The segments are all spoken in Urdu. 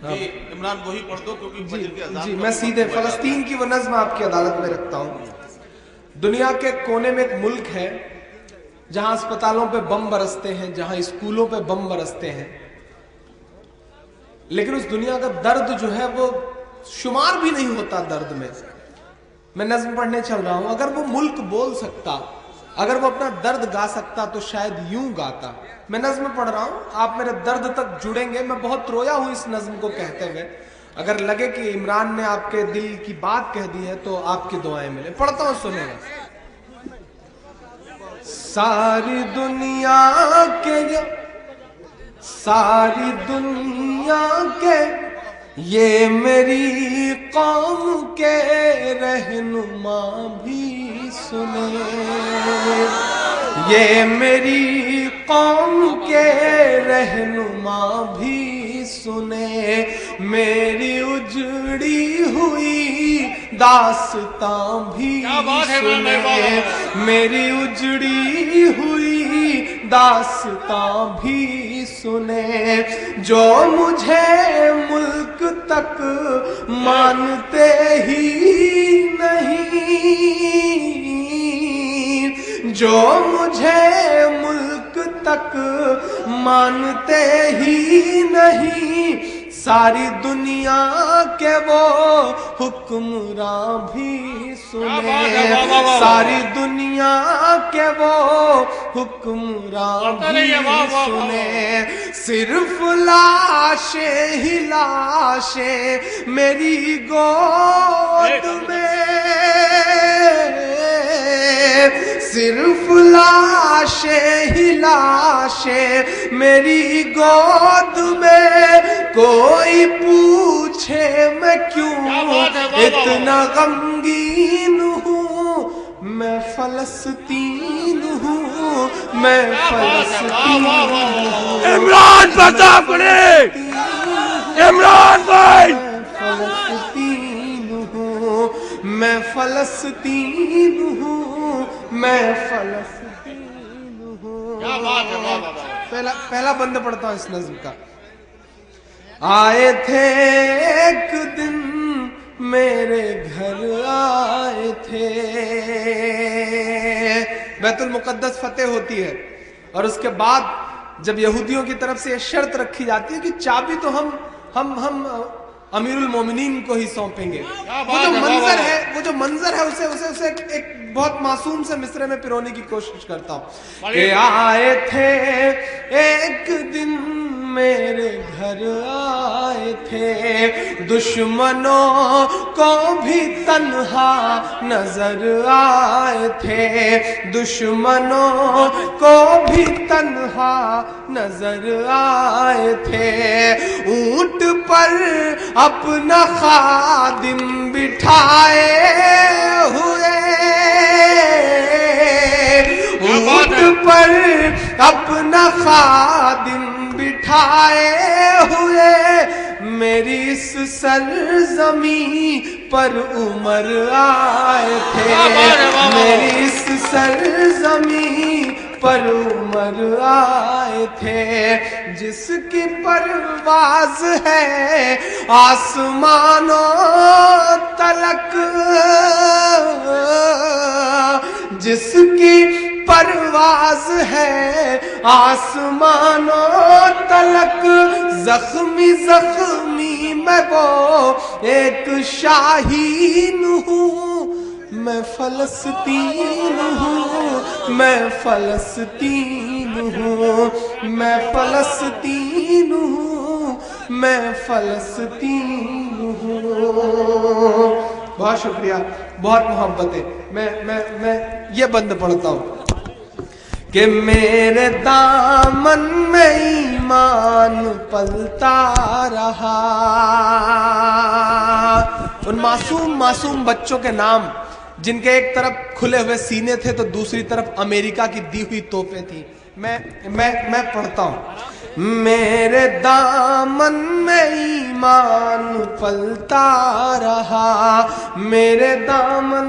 جی عمران وہی پڑھ دو کیونکہ فجر کی اذان جی میں سیدھے فلسطین کی وہ نظم آپ کی عدالت میں رکھتا ہوں. دنیا کے کونے میں ایک ملک ہے جہاں اسپتالوں پہ بم برستے ہیں، جہاں اسکولوں پہ بم برستے ہیں، لیکن اس دنیا کا درد جو ہے وہ شمار بھی نہیں ہوتا درد میں. میں نظم پڑھنے چل رہا ہوں. اگر وہ ملک بول سکتا، اگر وہ اپنا درد گا سکتا تو شاید یوں گاتا. میں نظم پڑھ رہا ہوں، آپ میرے درد تک جڑیں گے. میں بہت رویا ہوں اس نظم کو کہتے ہوئے. اگر لگے کہ عمران نے آپ کے دل کی بات کہہ دی ہے تو آپ کی دعائیں ملے. پڑھتا ہوں، سنیں گا. ساری دنیا کے یہ میری قوم کے رہنما بھی سنے، یہ میری قوم کے رہنما بھی سنے، میری اجڑی ہوئی داستاں بھی سنے، میری اجڑی ہوئی داستاں بھی سنے. جو مجھے ملک تک مانتے ہی نہیں، جو مجھے ملک تک مانتے ہی نہیں، ساری دنیا کے وہ حکمراں بھی سنے، ساری دنیا کے وہ حکمراں بھی سنے. صرف لاشیں ہی لاشیں میری گود میں، صرف لاشیں ہی لاشیں میری گود میں. کوئی پوچھے میں کیوں اتنا غمگین ہوں، میں فلسطین ہوں، میں فلسطین ہوں. عمران بتا پڑے، عمران بھائی. فلسطین ہوں، میں فلسطین ہوں، میں فلسطین ہوں. پہلا بند پڑھتا ہوں اس نظم کا. آئے تھے ایک دن میرے گھر آئے تھے. بیت المقدس فتح ہوتی ہے اور اس کے بعد جب یہودیوں کی طرف سے یہ شرط رکھی جاتی ہے کہ چابی تو ہم امیر المومنین کو ہی سونپیں گے. وہ جو منظر ہے اسے ایک بہت معصوم سے مصرے میں پرونے کی کوشش کرتا ہوں کہ آئے تھے ایک دن میرے گھر آئے تھے، دشمنوں کو بھی تنہا نظر آئے تھے، دشمنوں کو بھی تنہا نظر آئے تھے. اونٹ پر اپنا خادم بٹھائے ہوئے، اونٹ پر اپنا خادم بٹھائے ہوئے، میری اس سرزمین پر عمر آئے تھے، میری اس سرزمین پر عمر آئے تھے. جس کی پرواز ہے آسمانوں تلک، جس کی پرواز ہے آسمانوں تلک، زخمی زخمی میں وہ ایک شاہین ہوں، میں فلسطین ہوں، میں فلسطین ہوں، میں فلسطین ہوں، میں فلسطین ہوں. بہت شکریہ، بہت محبت ہے. میں یہ بند پڑھتا ہوں کہ میرے دامن میں ایمان پلتا رہا. ان معصوم بچوں کے نام جن کے ایک طرف کھلے ہوئے سینے تھے تو دوسری طرف امریکہ کی دی ہوئی توپیں تھیں. میں پڑھتا ہوں. میرے دامن میں ایمان پلتا رہا، میرے دامن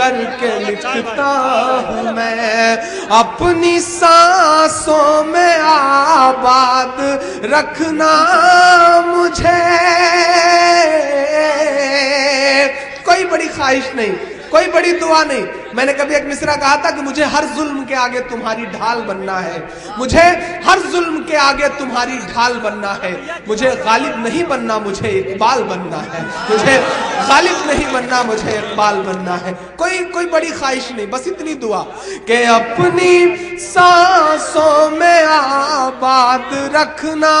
کر کے لکھتا ہوں میں، اپنی سانسوں میں آباد رکھنا مجھے، کوئی بڑی خواہش نہیں، کوئی بڑی دعا نہیں۔ میں نے کبھی ایک مصرع کہا تھا کہ مجھے ہر ظلم کے آگے تمہاری ڈھال بننا ہے، مجھے ہر ظلم کے آگے تمہاری ڈھال بننا ہے، مجھے غالب نہیں بننا، مجھے اقبال بننا ہے، مجھے غالب نہیں بننا، مجھے اقبال بننا ہے۔ کوئی بڑی خواہش نہیں، بس اتنی دعا کہ اپنی سانسوں میں آباد رکھنا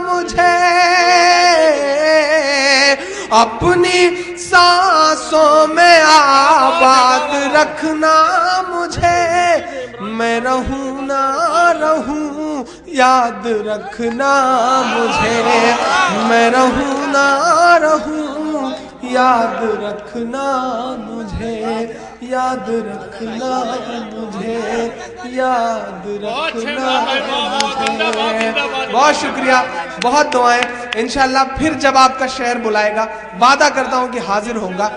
مجھے، اپنی سانسوں میں آباد رکھنا مجھے، میں رہوں نہ رہوں یاد رکھنا مجھے، میں رہوں نہ رہوں یاد رکھنا مجھے، یاد رکھنا مجھے، یاد رکھنا مجھے۔ بہت شکریہ، بہت دعائیں، انشاءاللہ پھر جب آپ کا شعر بلائے گا وعدہ کرتا ہوں کہ حاضر ہوں گا۔